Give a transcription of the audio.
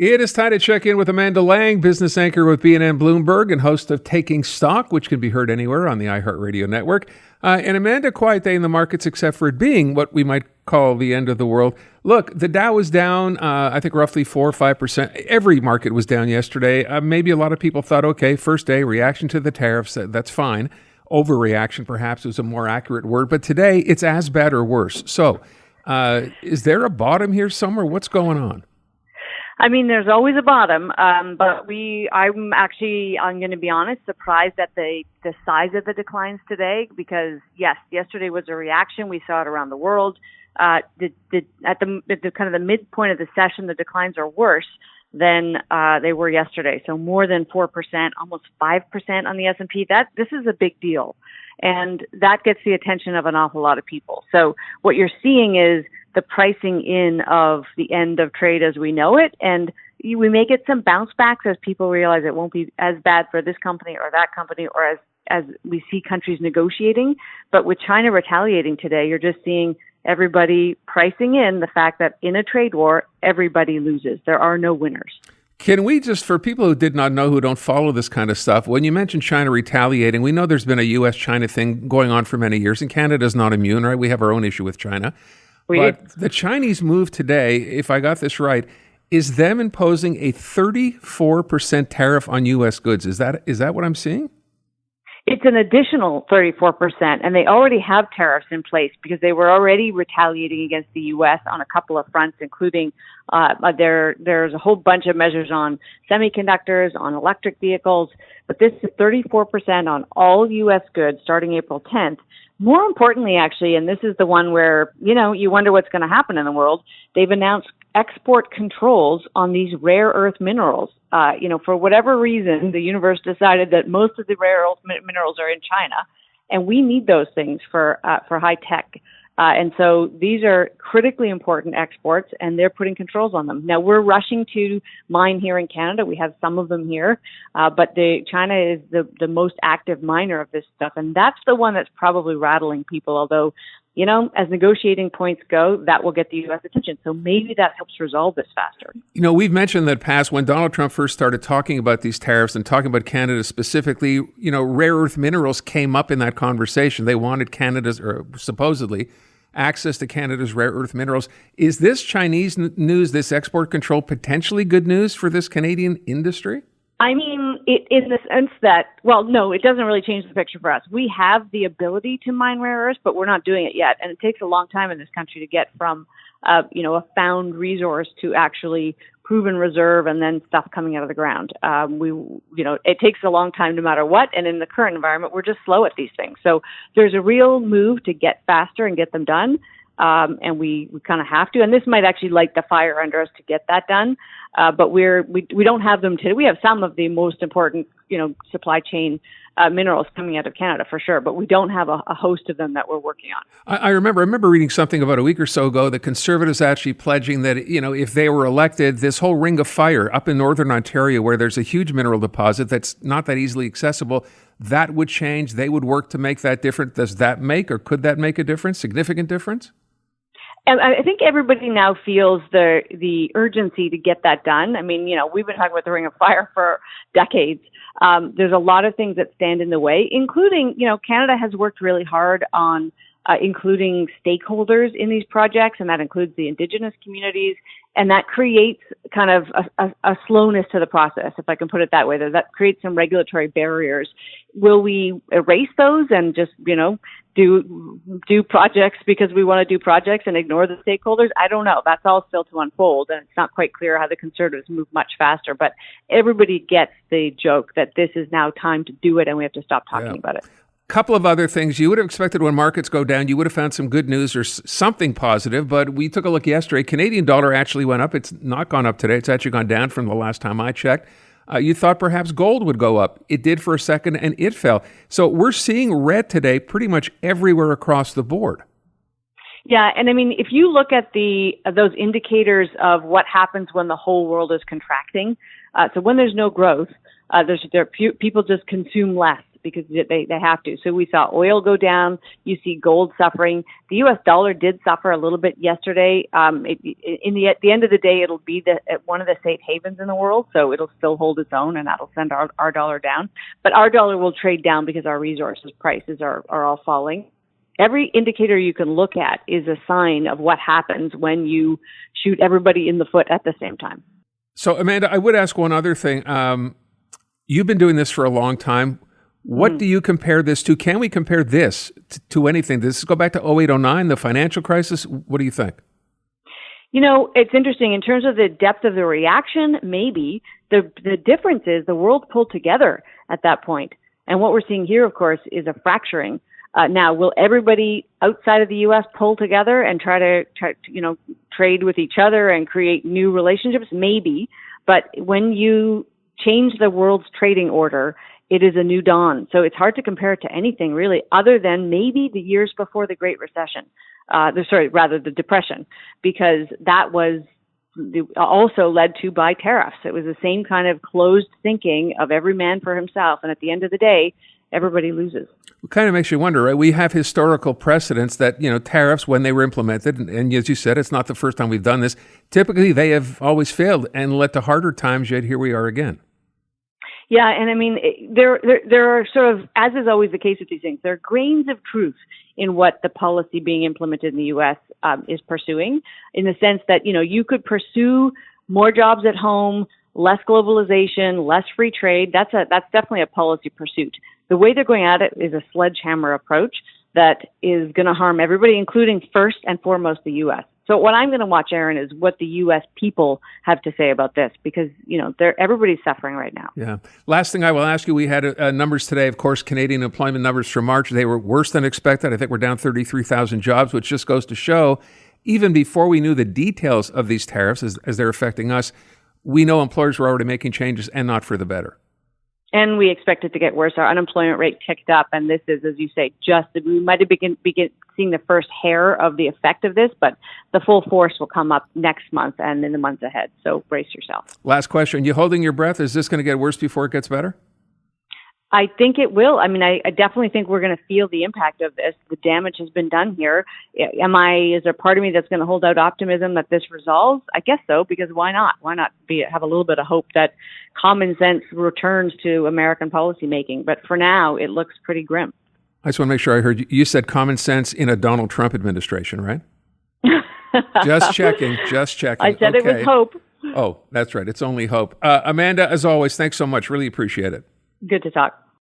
It is time to check in with Amanda Lang, business anchor with BNN Bloomberg and host of Taking Stock, which can be heard anywhere on the Iheart Radio network. And Amanda, quiet day in the markets except for it being what we might call the end of the world. Look, the Dow was down, I think roughly 4 or 5%. Every market was down yesterday. Maybe a lot of people thought, okay, first day, reaction to the tariffs, that's fine. Overreaction perhaps is a more accurate word. But today, it's as bad or worse. So is there a bottom here somewhere? What's going on? I mean, there's always a bottom, but I'm going to be honest, surprised at the size of the declines today because, yes, yesterday was a reaction. We saw it around the world. At the kind of the midpoint of the session, the declines are worse than they were yesterday. So more than 4%, almost 5% on the S&P. This is a big deal. And that gets the attention of an awful lot of people. So what you're seeing is the pricing in of the end of trade as we know it. And we may get some bounce backs as people realize it won't be as bad for this company or that company or as we see countries negotiating. But with China retaliating today, you're just seeing everybody pricing in the fact that in a trade war, everybody loses. There are no winners. Can we just, for people who did not know, who don't follow this kind of stuff, when you mentioned China retaliating, we know there's been a U.S.-China thing going on for many years, and Canada's not immune, right? We have our own issue with China. But the Chinese move today, if I got this right, is them imposing a 34% tariff on U.S. goods. Is that what I'm seeing? It's an additional 34%, and they already have tariffs in place because they were already retaliating against the U.S. on a couple of fronts, including there's a whole bunch of measures on semiconductors, on electric vehicles, but this is 34% on all U.S. goods starting April 10th. More importantly, actually, and this is the one where, you wonder what's going to happen in the world, they've announced export controls on these rare earth minerals. For whatever reason, the universe decided that most of the rare earth minerals are in China, and we need those things for high tech. And so these are critically important exports, and they're putting controls on them. Now, we're rushing to mine here in Canada. We have some of them here, but China is the most active miner of this stuff, and that's the one that's probably rattling people, although, as negotiating points go, that will get the U.S. attention. So maybe that helps resolve this faster. We've mentioned that past when Donald Trump first started talking about these tariffs and talking about Canada specifically, rare earth minerals came up in that conversation. They wanted Canada's, or supposedly, access to Canada's rare earth minerals. Is this Chinese news, this export control, potentially good news for this Canadian industry? I mean, in the sense that, well, no, it doesn't really change the picture for us. We have the ability to mine rare earths, but we're not doing it yet. And it takes a long time in this country to get from, a found resource to actually proven reserve and then stuff coming out of the ground. It takes a long time no matter what. And in the current environment, we're just slow at these things. So there's a real move to get faster and get them done. And we kind of have to, and this might actually light the fire under us to get that done. But we don't have them today. We have some of the most important, supply chain minerals coming out of Canada for sure, but we don't have a host of them that we're working on. I remember reading something about a week or so ago, the Conservatives actually pledging that, if they were elected, this whole ring of fire up in Northern Ontario, where there's a huge mineral deposit that's not that easily accessible, that would change. They would work to make that different. Does that make, or could that make a difference, significant difference? And I think everybody now feels the urgency to get that done. I mean, we've been talking about the Ring of Fire for decades. There's a lot of things that stand in the way, including, Canada has worked really hard on including stakeholders in these projects, and that includes the Indigenous communities. And that creates kind of a slowness to the process, if I can put it that way. That creates some regulatory barriers. Will we erase those and just, do projects because we want to do projects and ignore the stakeholders? I don't know. That's all still to unfold, and it's not quite clear how the Conservatives move much faster. But everybody gets the joke that this is now time to do it, and we have to stop talking about it. Couple of other things you would have expected when markets go down. You would have found some good news or something positive, but we took a look yesterday. Canadian dollar actually went up. It's not gone up today. It's actually gone down from the last time I checked. You thought perhaps gold would go up. It did for a second, and it fell. So we're seeing red today pretty much everywhere across the board. Yeah, and I mean, if you look at those indicators of what happens when the whole world is contracting, so when there's no growth, people just consume less. because they have to. So we saw oil go down. You see gold suffering. The U.S. dollar did suffer a little bit yesterday. At the end of the day, it'll be one of the safe havens in the world, so it'll still hold its own, and that'll send our dollar down. But our dollar will trade down because our resources prices are all falling. Every indicator you can look at is a sign of what happens when you shoot everybody in the foot at the same time. So, Amanda, I would ask one other thing. You've been doing this for a long time. What do you compare this to? Can we compare this to anything? Does this go back to 0809, the financial crisis? What do you think? It's interesting. In terms of the depth of the reaction, maybe. The difference is the world pulled together at that point. And what we're seeing here, of course, is a fracturing. Now, will everybody outside of the U.S. pull together and try to trade with each other and create new relationships? Maybe. But when you change the world's trading order, it is a new dawn. So it's hard to compare it to anything really other than maybe the years before the Great Recession. The Depression, because that was also led to by tariffs. It was the same kind of closed thinking of every man for himself. And at the end of the day, everybody loses. It kind of makes you wonder, right? We have historical precedents that, tariffs, when they were implemented, and as you said, it's not the first time we've done this. Typically, they have always failed and led to harder times, yet here we are again. Yeah, and I mean, there are sort of, as is always the case with these things, there are grains of truth in what the policy being implemented in the U.S. Is pursuing, in the sense that, you could pursue more jobs at home, less globalization, less free trade. That's definitely a policy pursuit. The way they're going at it is a sledgehammer approach that is going to harm everybody, including first and foremost the U.S. So what I'm going to watch, Aaron, is what the U.S. people have to say about this, because, everybody's suffering right now. Yeah. Last thing I will ask you, we had numbers today, of course, Canadian employment numbers for March. They were worse than expected. I think we're down 33,000 jobs, which just goes to show, even before we knew the details of these tariffs as they're affecting us, we know employers were already making changes, and not for the better. And we expect it to get worse. Our unemployment rate ticked up, and this is, as you say, we might have begin seeing the first hair of the effect of this, but the full force will come up next month and in the months ahead. So brace yourself. Last question. You holding your breath? Is this going to get worse before it gets better? I think it will. I mean, I definitely think we're going to feel the impact of this. The damage has been done here. Is there part of me that's going to hold out optimism that this resolves? I guess so, because why not? Why not have a little bit of hope that common sense returns to American policymaking? But for now, it looks pretty grim. I just want to make sure I heard you. You said common sense in a Donald Trump administration, right? Just checking. I said It was hope. Oh, that's right. It's only hope. Amanda, as always, thanks so much. Really appreciate it. Good to talk.